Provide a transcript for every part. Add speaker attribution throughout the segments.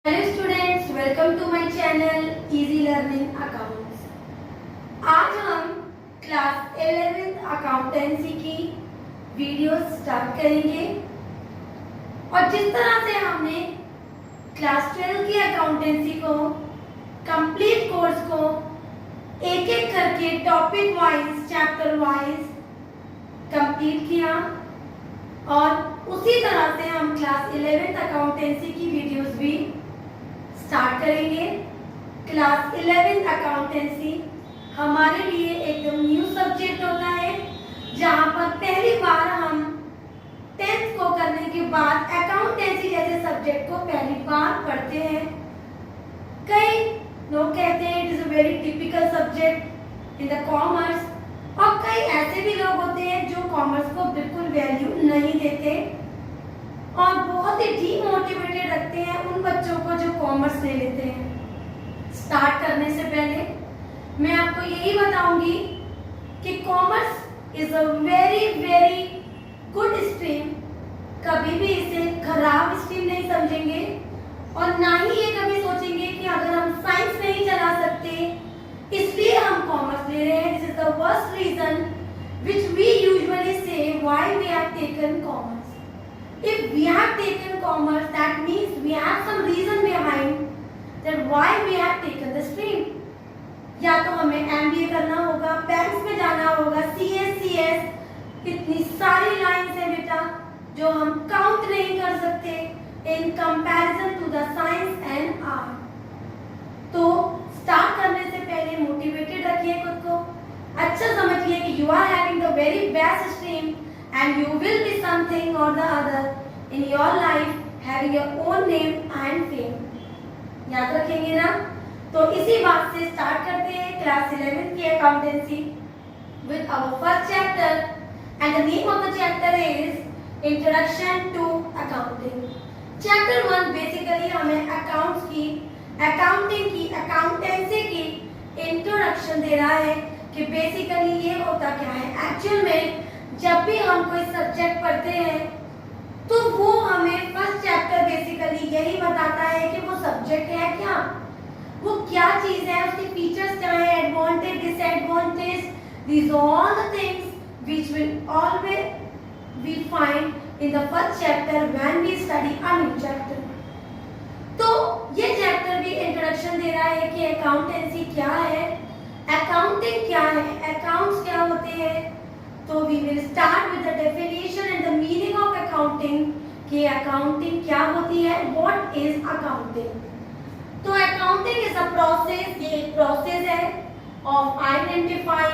Speaker 1: Hello students, welcome to my channel easy learning accounts. आज हम class 11th accountancy की video start करेंगे और जिस तरह से हमने क्लास 12 की अकाउंटेंसी को कंप्लीट कोर्स को एक एक करके topic wise chapter wise complete किया और उसी तरह से हम क्लास 11th अकाउंटेंसी की वीडियोस भी स्टार्ट करेंगे। क्लास 11th अकाउंटेंसी हमारे लिए एकदम न्यू सब्जेक्ट होता है, जहां पर पहली बार हम 10th को करने के बाद अकाउंटेंसी जैसे सब्जेक्ट को पहली बार पढ़ते हैं। कई लोग कहते हैं it is a very typical subject in the commerce, और कई ऐसे भी लोग होते हैं जो कॉमर्स को बिल्कुल वैल्यू नहीं देते और बहुत ही डीमोटिवेटेड रखते हैं उन बच्चों को जो कॉमर्स ले लेते हैं। स्टार्ट करने से पहले मैं आपको यही बताऊंगी कि commerce is a very very good stream. कभी भी इसे खराब स्ट्रीम नहीं समझेंगे और ना ही ये कभी सोचेंगे कि अगर हम साइंस नहीं चला सकते इसलिए हम कॉमर्स ले रहे हैं। This is the worst reason which we usually say why we have taken commerce. If we have taken commerce, that means we have some reason behind that why we have taken the stream. या तो हमें MBA करना होगा, banks में जाना होगा, CS, इतनी सारी लाइन्स हैं बेटा जो हम काउंट नहीं कर सकते in comparison to the science and art. तो स्टार्ट करने से पहले मोटिवेटेड रखिए खुद को, अच्छा समझिए कि you are having the very best stream and you will be something or the other in your life, having your own name and fame. याद रखेंगे ना? तो इसी बात से स्टार्ट करते हैं क्लास 11th की accountancy with our first chapter, and the name of the chapter is Introduction to Accounting. Chapter 1 basically हमें अकाउंट्स की, अकाउंटिंग की, अकाउंटेंसी की इंट्रोडक्शन दे रहा है कि बेसिकली ये होता क्या है। एक्चुअल में जब भी हम कोई सब्जेक्ट पढ़ते हैं तो वो हमें फर्स्ट चैप्टर बेसिकली यही बताता है कि वो सब्जेक्ट है क्या, वो क्या चीज है, उसके फीचर्स क्या है, advantage, disadvantage, these all the things which will always we find in the first chapter when we study a new chapter. तो ये चैप्टर भी इंट्रोडक्शन दे रहा है कि अकाउंटेंसी क्या है, अकाउंटिंग क्या है, अकाउंट्स क्या होते हैं। तो we will start with the definition and the meaning of accounting कि accounting क्या होती है, what is accounting। तो accounting is a process, ये एक process है of identify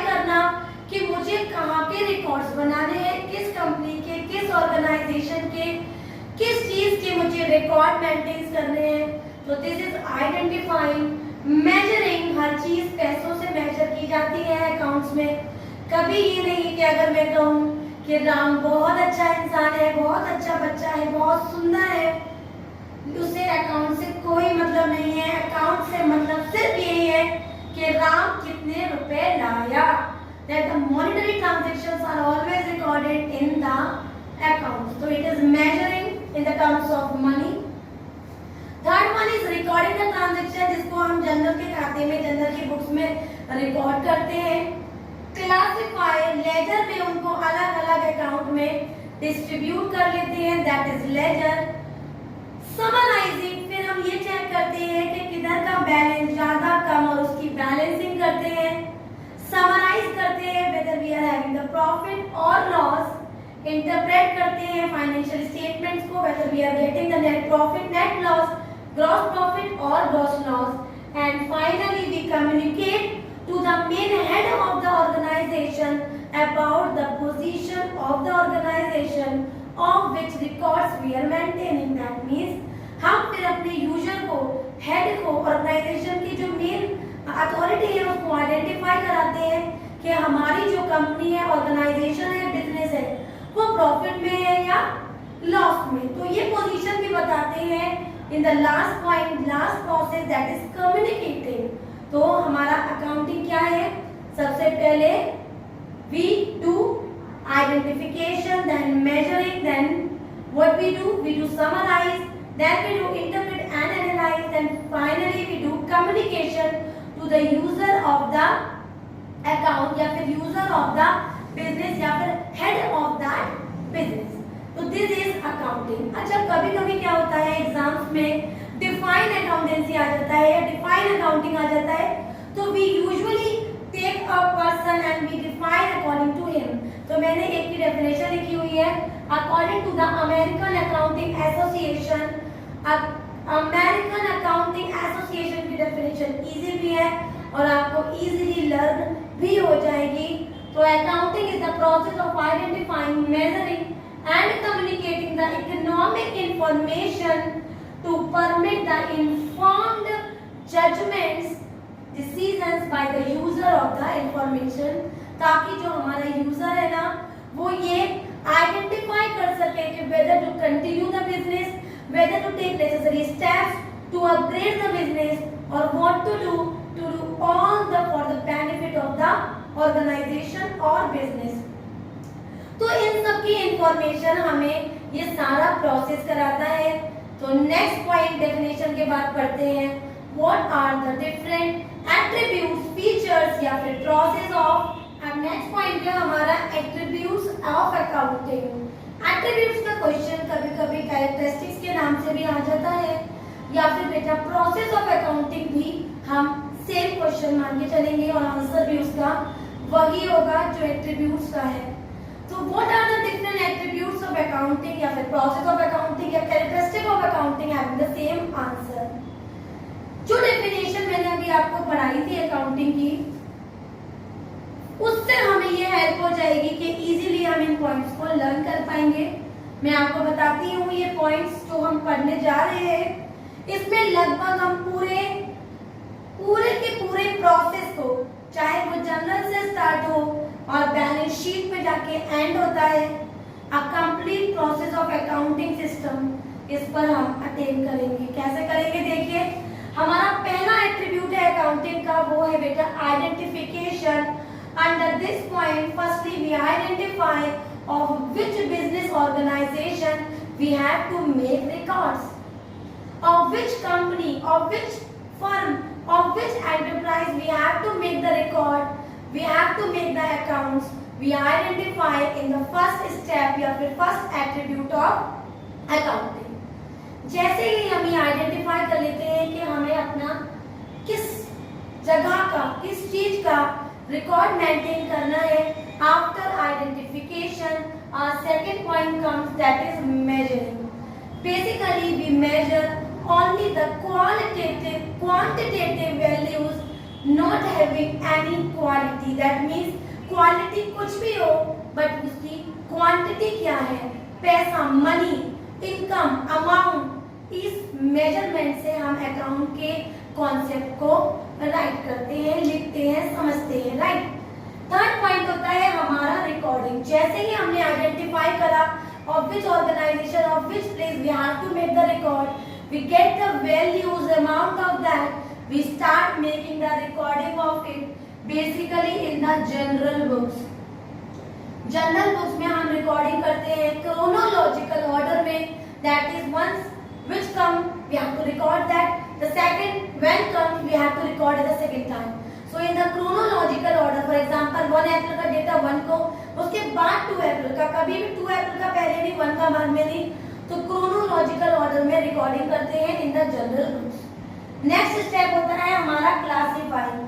Speaker 1: करना कि मुझे कहाँ के रिकॉर्ड्स बनाने हैं, किस कंपनी के, किस ऑर्गेनाइजेशन के, किस चीज के मुझे रिकॉर्ड मेंटेन करने हैं। तो दिस इज आइडेंटिफाइंग, मेजरिंग, हर चीज पैसों से मेजर की जाती है अकाउंट्स में। कभी ये नहीं कि अगर मैं कहूँ कि राम बहुत अच्छा इंसान है, बहुत अच्छा बच्चा है, बहुत सुंदर है, उसे अकाउंट से कोई मतलब नहीं है। अकाउंट से मतलब सिर्फ यही है कि राम कितने रुपए लाया। That the monetary transactions are always recorded in the accounts. So it is measuring in the terms of money. Third one is recording the transaction, जिसको हम जनरल के खाते में, जनरल की बुक्स में रिकॉर्ड करते हैं। क्लासिफाई, लेजर में उनको अलग अलग अकाउंट में डिस्ट्रीब्यूट कर लेते हैं, दैट इज लेजर। समराइजिंग, फिर हम ये चेक करते हैं कि किधर का बैलेंस ज्यादा कम और उसकी बैलेंसिंग करते हैं। समराइज करते हैं whether we are having the profit और लॉस। इंटरप्रेट करते हैं फाइनेंशियल स्टेटमेंट्स को, whether we are getting the net profit, net loss, gross profit और gross loss. And finally we communicate to the main head of the organization about the position of the organization of which records we are maintaining. That means हम फिर अपने user को, head को, organisation की जो main authority है उसको identify कराते हैं कि हमारी जो कंपनी है, ऑर्गेनाइजेशन है, बिजनेस है, वो प्रॉफिट में है या लॉस में। तो ये पोजीशन भी बताते हैं in the last point, last process, that is communicating. तो हमारा अकाउंटिंग क्या है, सबसे पहले we do identification, then measuring, then what we do summarize, then we do interpret and analyze, and finally we do communication to the user of the account या फिर user of the business या फिर head of that business. तो this is accounting. अच्छा, कभी कभी क्या होता है एग्जाम्स में डिफाइन अकाउंटेंसी आ जाता है या डिफाइन अकाउंटिंग आ जाता है, तो we usually take a person and we define according to him. तो मैंने एक की डेफिनेशन लिखी हुई है, according to the American Accounting Association. American accounting association की डेफिनेशन इजी भी है और आपको इजीली लर्न भी हो जाएगी. तो accounting is the process of identifying, measuring and communicating the economic information to permit the informed judgements decisions by the user of the information, ताकि जो हमारा यूजर है ना वो ये आइडेंटिफाई कर सके कि whether to continue the business, whether to take necessary steps to upgrade the business, or what to do all the for the benefit of the organization or business. तो इन सब की इंफॉर्मेशन हमें ये सारा प्रोसेस कराता है. तो नेक्स्ट पॉइंट डेफिनेशन के बाद पढ़ते हैं, what are the different attributes, features या फिर प्रोसेस ऑफ. अब नेक्स्ट पॉइंट है हमारा एट्रीब्यूट्स ऑफ अकाउंटिंग. एट्रीब्यूट्स का क्वेश्चन कभी कभी कैरेक्टरिस्टिक्स के नाम से भी आ जाता है या फिर बेटा प्रोसेस ऑफ अकाउंटिंग भी हम सेम क्वेश्चन मान के चलेंगे और आंसर भी उसका वही होगा जो एट्रीब्यूट्स का है. तो what are the different attributes of accounting या फिर प्रोसेस ऑफ अकाउंटिंग या characteristic of accounting having the same answer. जो डेफिनेशन मैंने अभी आपको पढ़ाई थी अकाउंटिंग की, उससे हमें ये हेल्प हो जाएगी कि इजीली हम इन पॉइंट्स को लर्न कर पाएंगे. मैं आपको बताती हूँ ये पॉइंट्स जो हम पढ़ने जा रहे हैं, इसमें लगभग हम पूरे के पूरे प्रोसेस को, चाहे वो जनरल से स्टार्ट हो और बैलेंस शीट पे जाके एंड होता है, a complete process of accounting system, इस पर हम अटेंड करेंगे. कैसे करेंगे देखिए, हमारा पहला एट्रीब्यूट है अकाउंटिंग का, वो है बेटा identification. Under this point, firstly we identify of which business organization we have to make records, of which company, of which firm, of which enterprise we have to make the record, we have to make the accounts. We identify in the first step या फिर first attribute of accounting. जैसे ही हम ये identify कर लेते हैं कि हमें अपना किस जगह का, किस चीज का रिकॉर्ड मेंटेन करना है, after identification second point comes, that is measuring. Basically we measure only the quantitative values, not having any quality. That means quality कुछ भी हो but उसकी quantity क्या है, पैसा, मनी, इनकम, अमाउंट, इस मेजरमेंट से हम अकाउंट के कॉन्सेप्ट को राइट करते हैं, लिखते हैं, समझते हैं. राइट. थर्ड पॉइंट होता है हमारा रिकॉर्डिंग. जैसे ही हमने आइडेंटिफाई करा of which organization, of which place we have to make the record, we get the values, amount of that, we start making the recording of it basically in the general books. General books में हम recording करते हैं chronological order में, that is once which come we have to record that, the second when comes we have to record it the second time. So in the chronological order, for example 1 अप्रैल का data 1 को, उसके बाद 2 अप्रैल का, कभी भी 2 अप्रैल का पहले नहीं, 1 का बाद में नहीं, तो chronological order में रिकॉर्डिंग करते हैं in the general books. Next step होता है हमारा क्लासिफाइंग.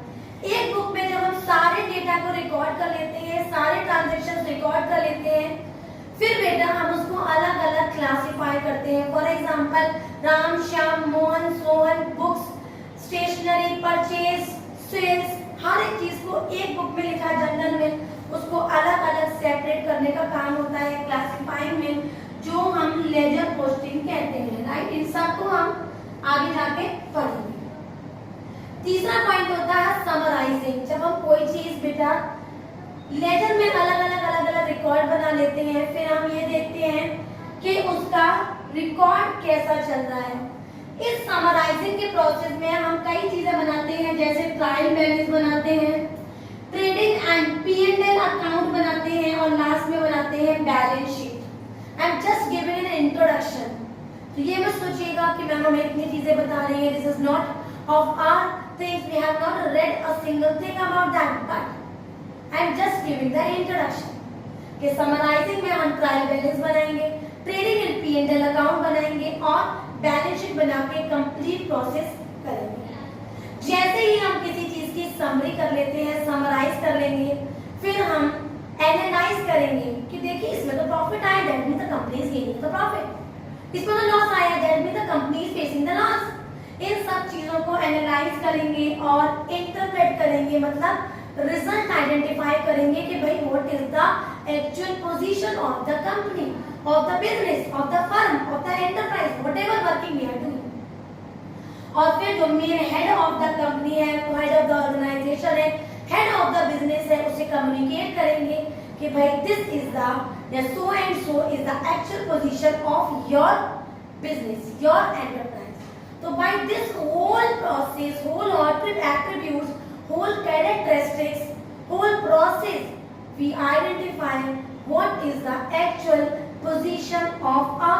Speaker 1: एक बुक में जब हम सारे डेटा को रिकॉर्ड कर लेते हैं, सारे ट्रांजैक्शंस रिकॉर्ड कर लेते हैं, फिर बेटा हम उसको अलग अलग क्लासिफाई करते हैं. For example Ram, Shyam, Mohan, Sohan, books, stationery, purchase, sales, हर एक चीज को एक बुक में लिखा जनरल में, उसको अलग अलग सेपरेट करने का काम होता है क्लासिफाइंग में, जो हम लेजर पोस्टिंग कहते हैं. राइट. इन सब को हम आगे जाके पढ़ेंगे. तीसरा पॉइंट होता है समराइजिंग. जब हम कोई चीज बेटा लेजर में अलग अलग रिकॉर्ड बना लेते हैं, फिर हम ये देखते हैं कि उसका रिकॉर्ड कैसा चल रहा है. इस समराइजिंग के प्रोसेस में हम कई चीजें बनाते हैं, जैसे ट्रायल बैलेंस बनाते हैं, ट्रेडिंग एंड P&L अकाउंट बनाते हैं और लास्ट में बनाते हैं balance sheet. I am just giving an introduction. तो ये मत सोचिएगा कि मैम हमें इतनी चीजें बता रही है, this is not of our things, we have not read a single thing about that, but I am just giving the introduction कि समराइजिंग में हम ट्रायल बैलेंस बनाएंगे, ट्रेडिंग एंड P&L अकाउंट बनाएंगे और बैलेंस शीट बना के complete process करेंगे। जैसे ही हम किसी चीज की समरी कर लेते हैं, समराइज कर लेंगे, फिर हम एनालाइज करेंगे कि देखिए इसमें तो प्रॉफिट आया, that means the company is gaining the profit, इसमें तो लॉस आया, that means the company is facing the loss. इन सब चीजों को एनालाइज करेंगे और इंटरप्रेट करेंगे, मतलब रिजल्ट आइडेंटिफाई करेंगे कि भाई what is the actual position of the company, of the business, of the firm, of the enterprise, whatever working we are doing. और फिर जो main head of the company है, हेड ऑफ द ऑर्गेनाइजेशन है, head of the business है, उसे communicate करेंगे कि भाई दिस इज द या so and so is the actual position of your business, your enterprise. तो by this whole process, whole attributes, whole characteristics, whole process, we identify what is the actual position of a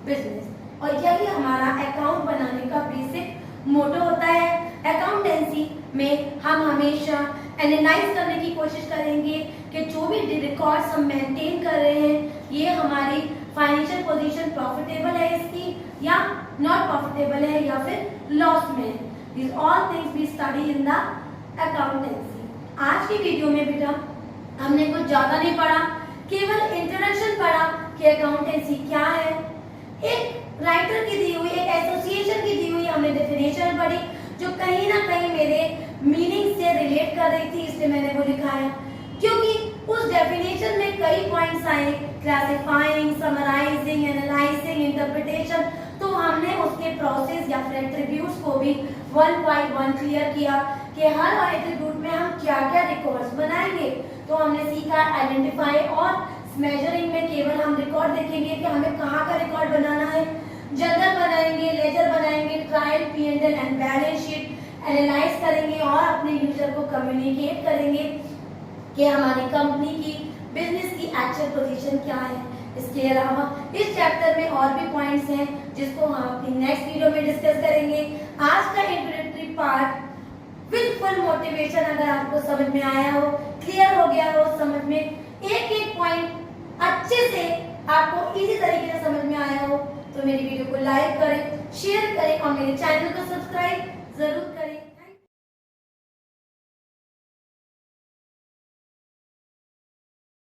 Speaker 1: business। और यही हमारा account बनाने का basic मोटो होता है। Accountancy में हम हमेशा एनालाइज करने की कोशिश करेंगे कि जो भी रिकॉर्ड्स हम मेंटेन कर रहे हैं, ये हमारी फाइनेंशियल पोजीशन प्रॉफिटेबल है इसकी या नॉट प्रॉफिटेबल है या फिर लॉस में है। These all things we study in the accountancy। आज की वीडियो में बेटा हमने कुछ ज्यादा नहीं पढ़ा, केवल इंट्रोडक्शन पढ़ा कि अकाउंटेंसी क्या है, एक राइटर की दी हुई, एक एसोसिएशन की दी हुई हमने डेफिनेशन पढ़ी जो कहीं ना कहीं मेरे मीनिंग से रिलेट कर रही थी, इसलिए मैंने वो लिखाया, क्योंकि उस डेफिनेशन में कई पॉइंट्स आए, क्लासिफाइंग, समराइजिंग, एनालाइजिंग, इंटरप्रिटेशन, तो हमने उसके प्रोसेस या फिर एट्रीब्यूट्स को भी वन बाय वन क्लियर किया कि हर एट्रीब्यूट में हम क्या क्या रिकॉर्ड्स बनाएंगे। तो हमने सीखा आइडेंटिफाई और मेजरिंग में केवल हम रिकॉर्ड देखेंगे कि हमें कहाँ का रिकॉर्ड बनाना है, जर्नल बनाएंगे, लेजर बनाएंगे, trial, P&L and balance sheet analyse करेंगे और अपने यूजर को कम्युनिकेट करेंगे कि हमारी कंपनी की, बिजनेस की एक्चुअल पोजीशन क्या है। इसके अलावा इस चैप्टर में और भी पॉइंट्स हैं जिसको हम अपनी नेक्स्ट वीडियो में डिस्कस करेंगे। आज का introductory part with full motivation अगर आपको समझ में आया हो, क्लियर हो गया हो, समझ में एक एक पॉइंट अच्छे से आपको इजी तरीके से समझ में आया हो, तो मेरी वीडियो को लाइक करें, शेयर करें और मेरे चैनल को सब्सक्राइब जरूर करें।